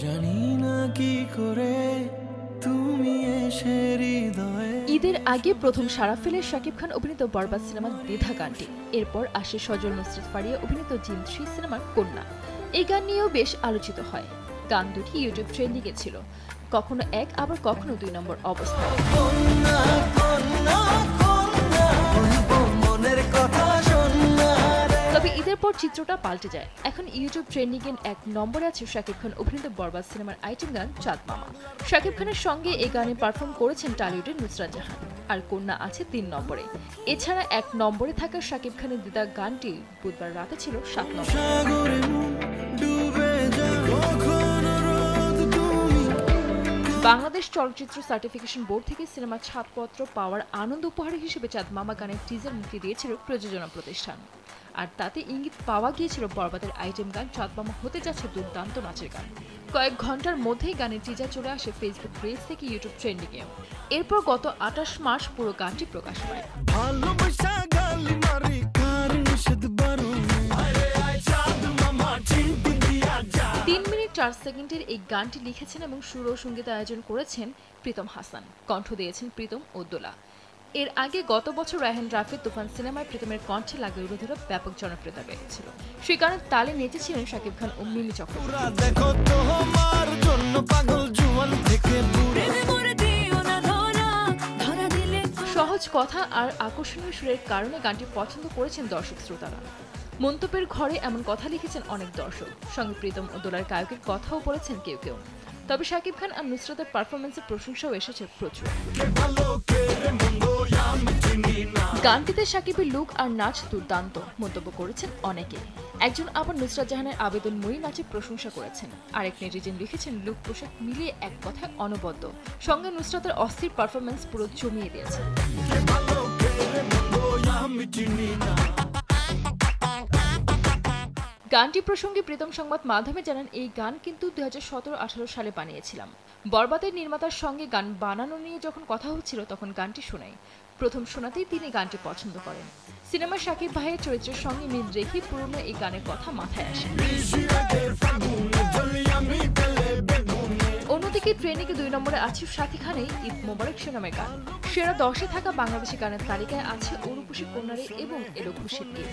জানি না কি করে তুমি এসে হৃদয়ে। ঈদের আগে প্রথম সাড়া ফেলে শাকিব খান অভিনীত বরবাদ সিনেমার দ্বিধা গানটি। এরপর আসে সজল নুসরাত ফারিয়া অভিনীত জিন 3 সিনেমার কন্যা। এই গান নিয়েও বেশ আলোচিত হয়। গান দুটি ইউটিউব ট্রেন্ডিংয়ে ছিল, কখনো 1 আবার কখনো 2 নম্বর অবস্থায়। তবে ঈদের পর চিত্রটা পাল্টে যায়। এখন ইউটিউব ট্রেন্ডিংয়ে 1 নম্বরে আছে শাকিব খান অভিনীত বরবাদ সিনেমার আইটেম গান চাঁদ মামা। শাকিব খানের সঙ্গে এই গানে পারফর্ম করেছেন টলিউডের নুসরাত জাহান। আর কন্যা আছে 3 নম্বরে। এছাড়া 1 নম্বরে থাকা শাকিব খানের দিদা গানটি বুধবার রাতে ছিল 7 নম্বরে। বাংলাদেশ চলচ্চিত্র সার্টিফিকেশন বোর্ড থেকে সিনেমার ছাড়পত্র পাওয়ার আনন্দ উপহার হিসেবে চাঁদ মামা গানের টিজার মুক্তি দিয়েছিল প্রযোজনা প্রতিষ্ঠান। আর তাতে ইঙ্গিত পাওয়া গিয়েছিল বরবাদের আইটেম গান চাঁদ মামা হতে যাচ্ছে দুর্দান্ত নাচের গান। কয়েক ঘন্টার মধ্যেই গানের টিজার চলে আসে ফেসবুক পেজ থেকে ইউটিউব ট্রেন্ডিংয়ে। এরপর গত 28 মার্চ পুরো গানটি প্রকাশ পায়। 3 মিনিট 4 সেকেন্ডের এই গানটি লিখেছেন এবং সুর ও সঙ্গীত আয়োজন করেছেন প্রীতম হাসান। কণ্ঠ দিয়েছেন প্রীতম ও দোলা। এর আগে গত বছর রায়হান রাফির তুফান সিনেমায় প্রীতমের কণ্ঠে লাগা উড়োধরা ব্যাপক জনপ্রিয়তা পেয়েছিল। সেই গানের তালে নেচেছিলেন শাকিব খান ও মিমি চক্রবর্তী। সহজ কথা আর আকর্ষণীয় সুরের কারণে গানটি পছন্দ করেছেন দর্শক শ্রোতারা। মন্তব্যের ঘরে এমন কথা লিখেছেন অনেক দর্শক। সঙ্গে প্রীতম ও দোলার গায়কের কথাও বলেছেন কেউ কেউ। তবে শাকিব খান আর নুসরাতের পারফরমেন্সের প্রশংসাও এসেছে প্রচুর। গানটিতে শাকিবের লুক আর নাচ দুর্দান্ত মন্তব্য করেছেন অনেকে। একজন আবার নুসরাত জাহানের আবেদনময়ী নাচের প্রশংসা করেছেন। আরেক নেটিজেন লিখেছেন লুক পোশাক মিলিয়ে এক কথায় অনবদ্য। সঙ্গে নুসরাতের অস্থির পারফরমেন্স পুরো জমিয়ে দিয়েছে। গানটি প্রসঙ্গে প্রীতম সংবাদ মাধ্যমে জানান, এই গান কিন্তু 2017-18 সালে বানিয়েছিলাম। বরবাদের নির্মাতার সঙ্গে গান বানানো নিয়ে যখন কথা হচ্ছিল তখন গানটি শোনাই। প্রথম শোনাতেই তিনি গানটি পছন্দ করেন। সিনেমার শাকিব ভাইয়ের চরিত্রের সঙ্গে মিল রেখে পুরনো এই গানের কথা মাথায় আসে। অন্যদিকে ট্রেনিংয়ে 2 নম্বরে আছে সাথী খানের ঈদ মোবারক নামের গান। সেরা 10-এ থাকা বাংলাদেশি গানের তালিকায় আছে ওরুপুশি কন্যারে এবং এলো খুশির ঈদ।